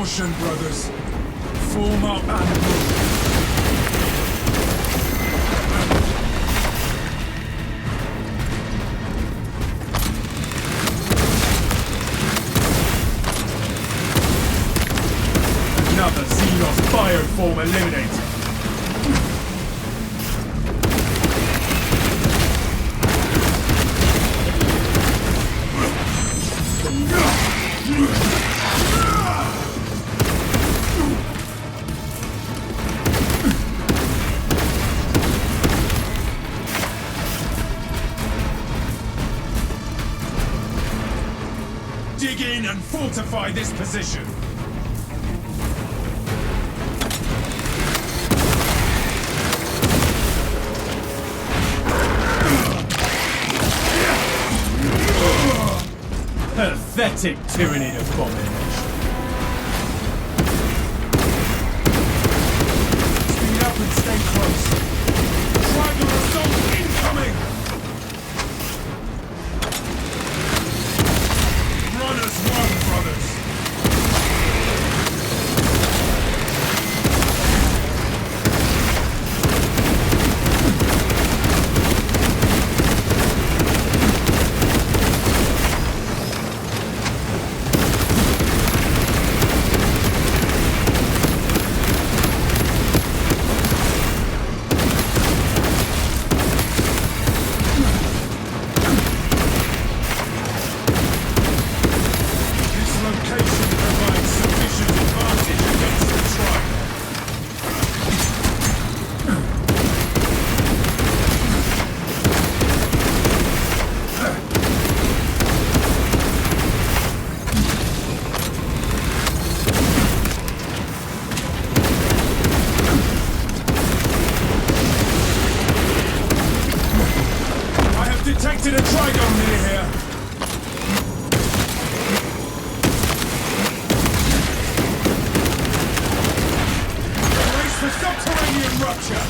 caution, brothers. Form up and move. Another Xenos bioform eliminated. Dig in and fortify this position. Pathetic Tyranid abomination. Speed up and stay close. Triangle assault incoming! Runners one, brothers! Detected a Trigon near here. Brace for subterranean rupture.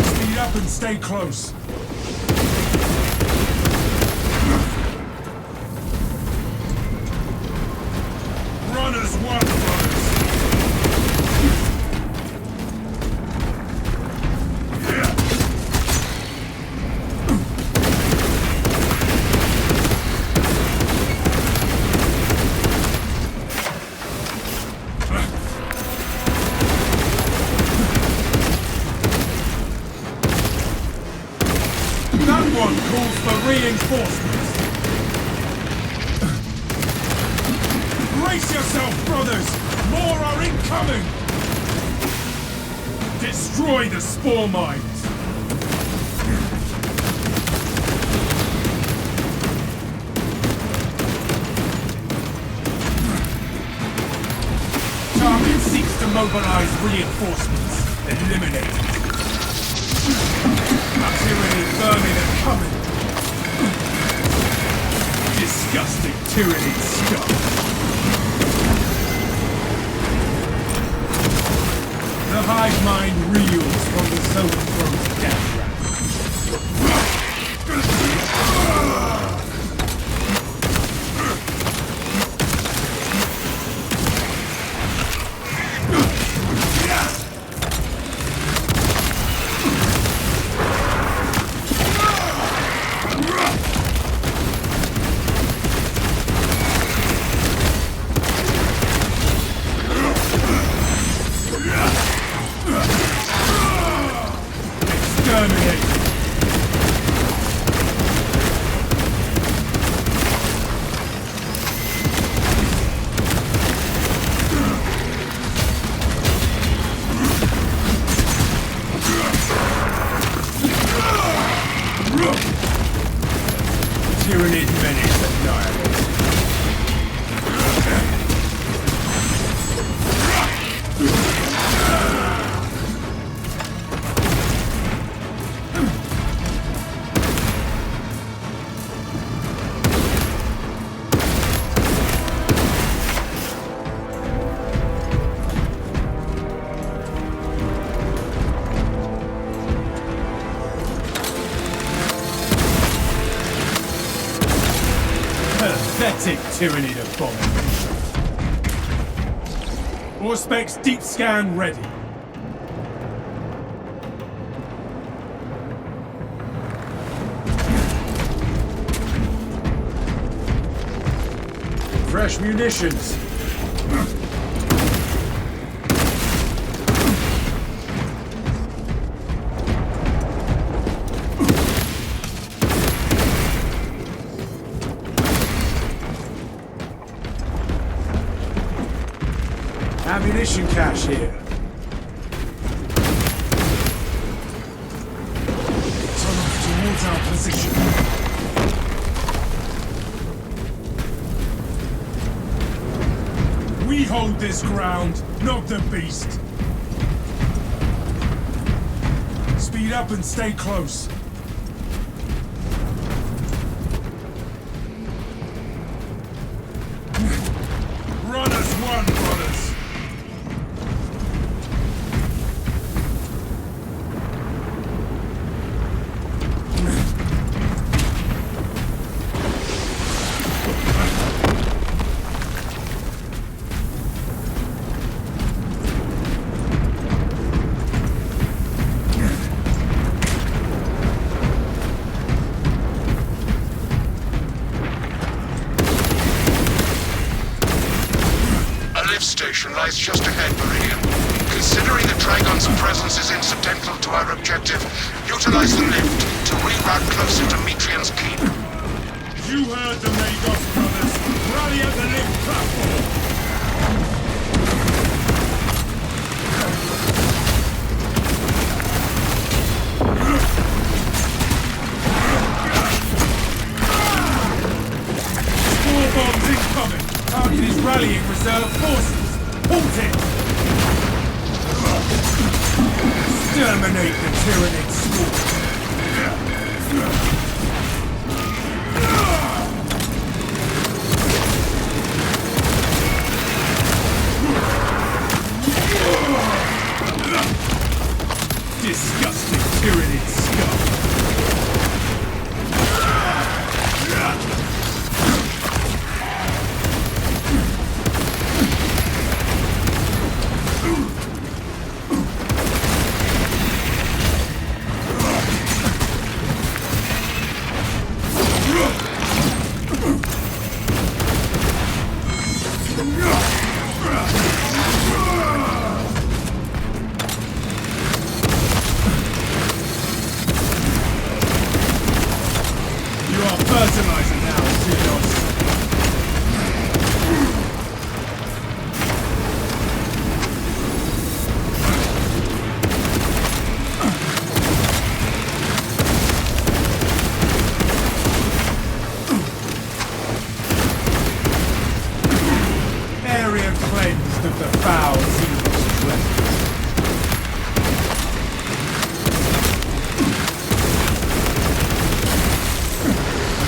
Speed up and stay close. Runners one, brothers! That one calls for reinforcements! Brace yourself, brothers! More are incoming! Destroy the spore mines! Target seeks to mobilize reinforcements. Eliminate it. Tyranid vermin are coming! Disgusting Tyranid scum! The hive mind reels from the Zoanthrone's death trap. Exterminate! Tyranid menace annihilated. Pathetic Tyranid abomination. Auspex deep scan ready. Fresh munitions. Ammunition cache here. Turn off towards our position. We hold this ground, not the beast. Speed up and stay close. Run as one, brothers. Station lies just ahead, Meridian. Considering the Dragon's presence is incidental to our objective, utilize the lift to reroute closer to Metrian's keep. You heard the Magos brothers. Rally at the lift platform. Small bombs incoming. Target is rallying reserve forces. Halt it! Exterminate the Tyranid swarm. Disgusting Tyranid scum. Fertilizer now, Xenos. Area cleansed of the foul Xenos presence.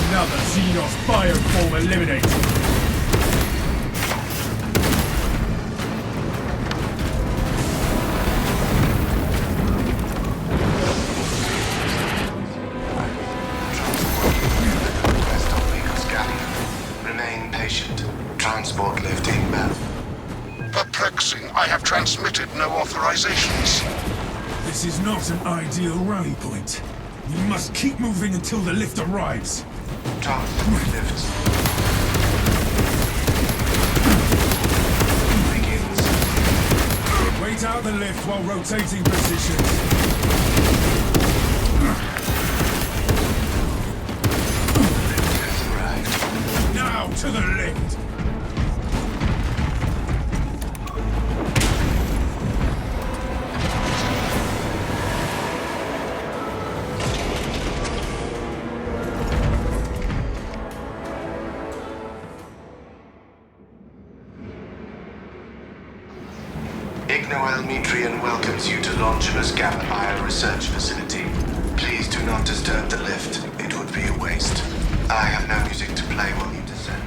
Another Xenos bioform eliminated. Remain patient. Transport lift inbound. Perplexing. I have transmitted no authorizations. This is not an ideal rally point. We must keep moving until the lift arrives. Transport lifts. Begins. Wait out the lift while rotating positions. Lift has arrived. Now to the lift. Metrian welcomes you to Longinus Gap Bioresearch Facility. Please do not disturb the lift. It would be a waste. I have no music to play while you descend.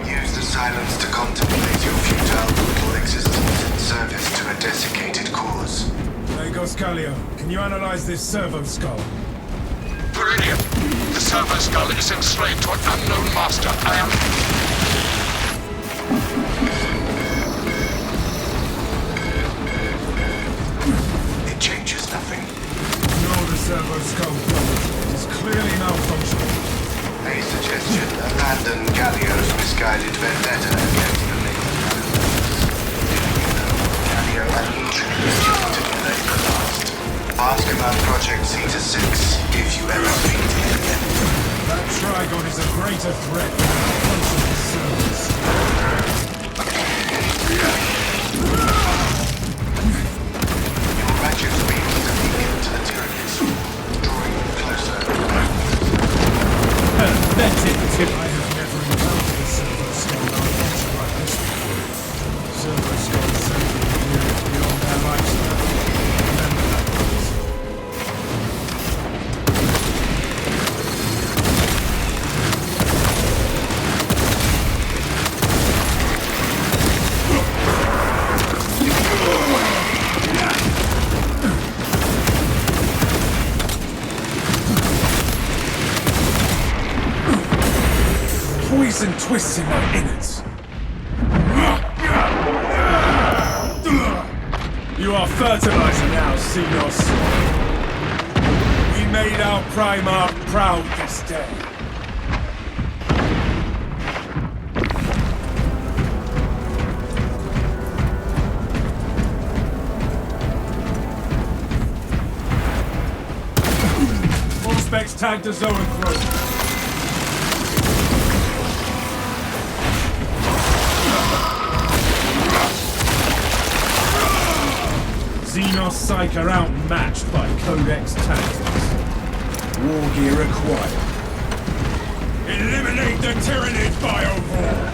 Use the silence to contemplate your futile brutal existence in service to a desiccated cause. Hey, Goscalio, can you analyze this servo skull? Meridian, the server skull is enslaved to an unknown master. I am... It changes nothing. No, the servo skull problem. It is clearly malfunctioning. A suggestion. Abandon Gallio's misguided vendetta against the Lady Tyranids. Gallio had to delay the last. Ask about Project Zeta-6 if you ever speak to him again. That Trigon is a greater threat than the functional servers. Your ratchet beams are beacon to the Tyranids, drawing them closer. Pathetic tip. I have never encountered a servo skull malfunction like this before. Servo skulls safely period beyond their lifespan. Remember that, please. Poison twists in my innards. You are fertilizer now, Xenos. We made our Primarch proud this day. All specs tagged as Overhaul. Xenos Psych are outmatched by Codex tactics. War gear acquired. Eliminate the Tyranid by Overhaul!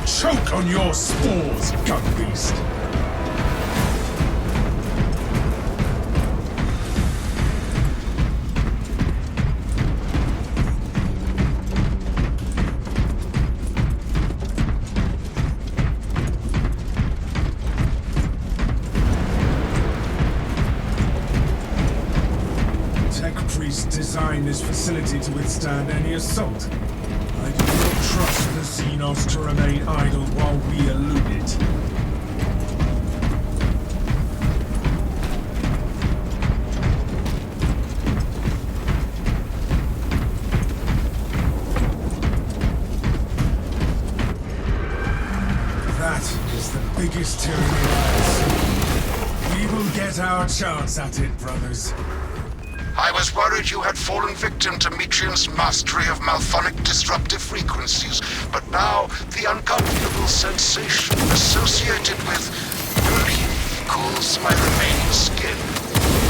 Choke on your spores, gun beast! Designed this facility to withstand any assault. I do not trust the Xenos to remain idle while we elude it. That is the biggest tyranny I've seen. We will get our chance at it, brothers. I was worried you had fallen victim to Metrian's mastery of malphonic disruptive frequencies, but now the uncomfortable sensation associated with relief cools my remaining skin.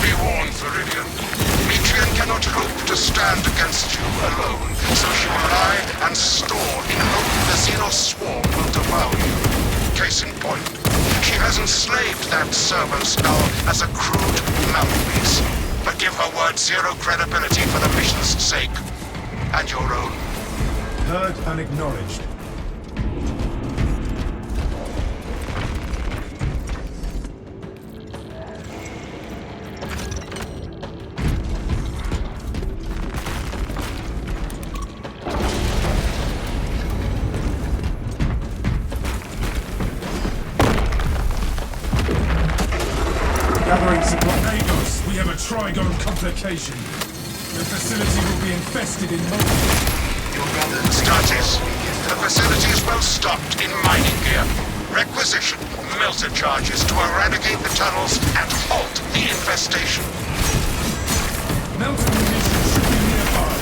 Be warned, Viridian. Metrian cannot hope to stand against you alone, so she will lie and store in hope the Xenos swarm will devour you. Case in point, she has enslaved that servo skull as a crude mouthpiece. But give her word zero credibility for the mission's sake. And your own. Heard and acknowledged. Gathering supply. Agos, we have a Trigon complication. The facility will be infested in moments. Astartes, the facility is well stocked in mining gear. Requisition melter charges to eradicate the tunnels and halt the infestation. Melter munitions should be nearby.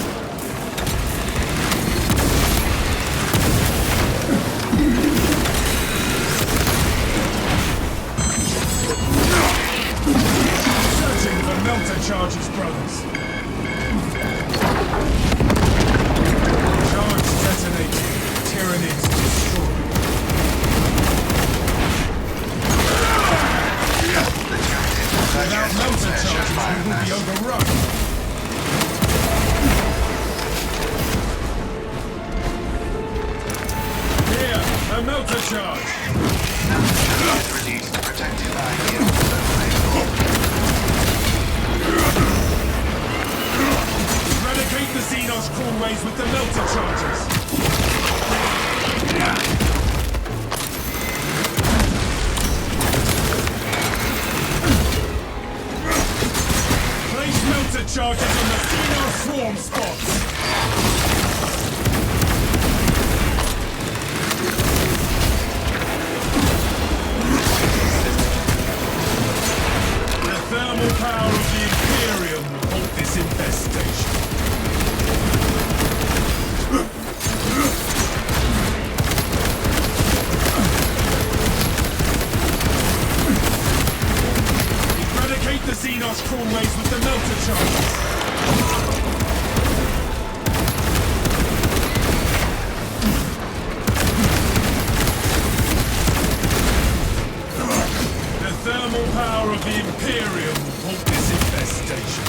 Searching for melter charges, brothers. Charge detonated. Tyranids destroyed. Without melter charges, a melter charge! Released protective idea. Eradicate the Xenos crawlways with the melter charges! Place melter charges on the Xenos swarm spots! The thermal power of the Imperium will halt this infestation. Eradicate the Xenos crawlways with the melter charges. The thermal power of the Imperium will halt this infestation.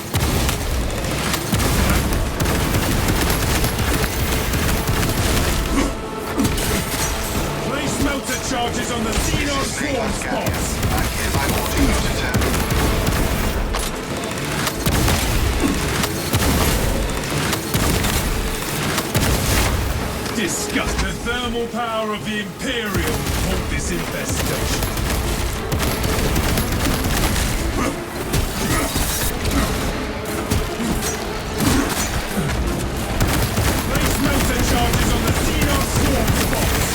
Place melter charges on the Xenos swarm spots. I hereby order you to turn. Disgust. The thermal power of the Imperium will halt this infestation. Place melter charges on the Xenos swarm spots.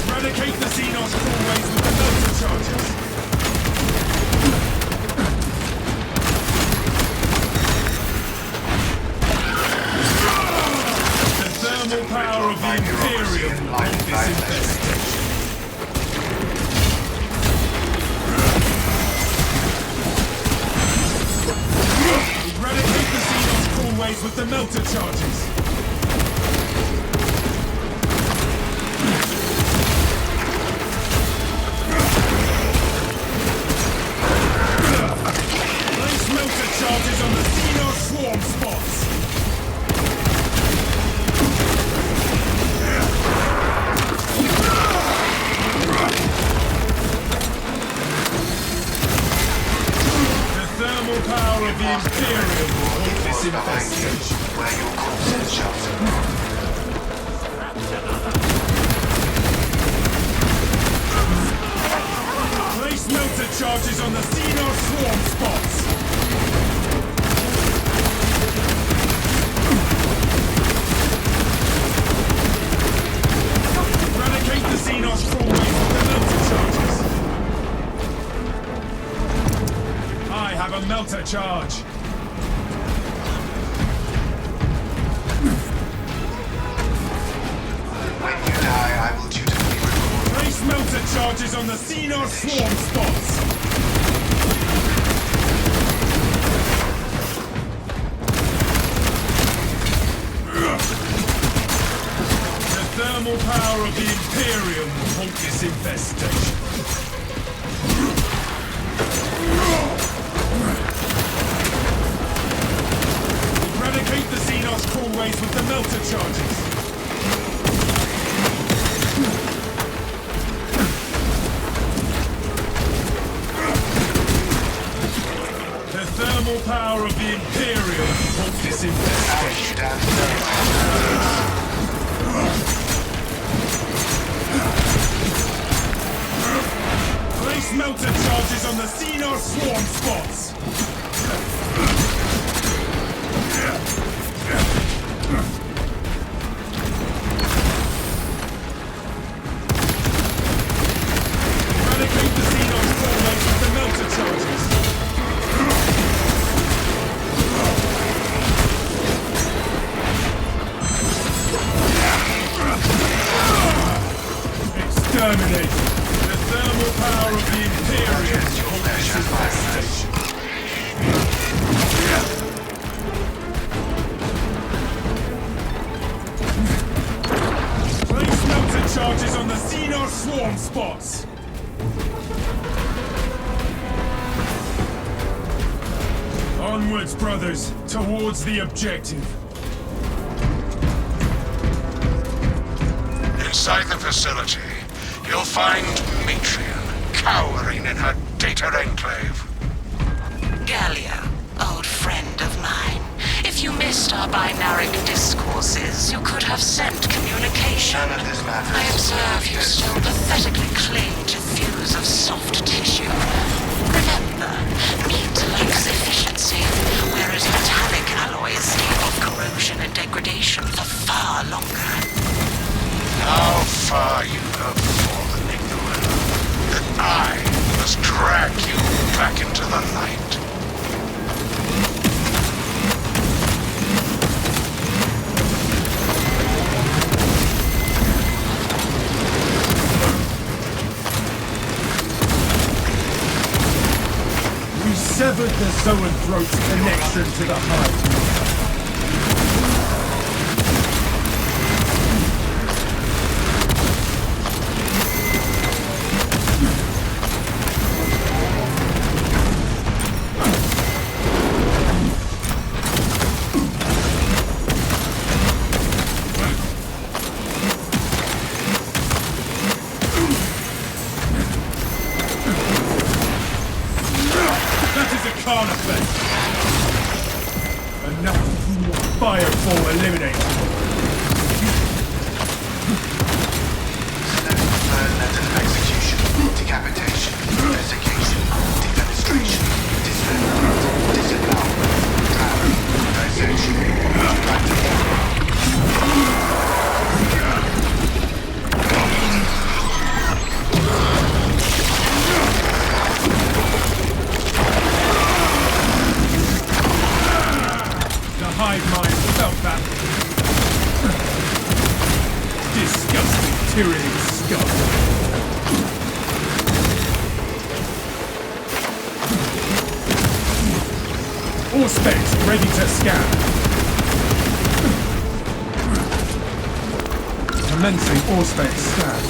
Eradicate the Xenos crawlways with the melter charges. The thermal power of the Imperium will halt this infestation. Eradicate the Xenos crawlways with the melter charges. Place melter charges on the Xenos swarm spots. The thermal power of the Imperium will halt this infestation. Where your corpse is sheltered. Place melter charges on the Xenos swarm spots. Eradicate the Xenos crawlways with the melter charges. I have a melter charge. When you die, I will dutifully record. Place melter charges on the Xenos swarm spots. The thermal power of the Imperium will halt this infestation. Eradicate the Xenos crawlways with the melter charges. The thermal power of the Imperium will halt this infestation. Place melter charges on the Xenos swarm spots. Eradicate the Xenos crawlways with the melter charges. Exterminate! The thermal power of the Imperium will halt this infestation. Onwards, brothers, towards the objective. Inside the facility, you'll find Matrion cowering in her data enclave. Gallia, old friend of mine. If you missed our binaric discourses, you could have sent communication. None of this matters. I observe you still pathetically cling to thews of soft tissue. Remember, meat lacks efficiency, whereas metallic alloys stave off corrosion and degradation for far longer. How far you have fallen, ignorant, that I must drag you back into the light. We severed the Zoanthrope's connection to the hive. Firefall eliminated. Select preferred method of execution. Decapitation, desiccation, defenestration, dismemberment, disembowelment, drowning, dissection. Would you like to hive mind felt that disgusting Tyranid scum. All specs ready to scan. Commencing all specs scan.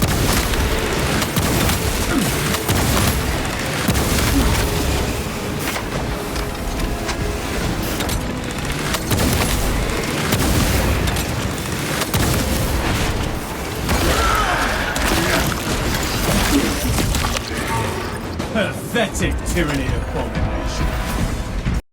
Pathetic Tyranid abomination.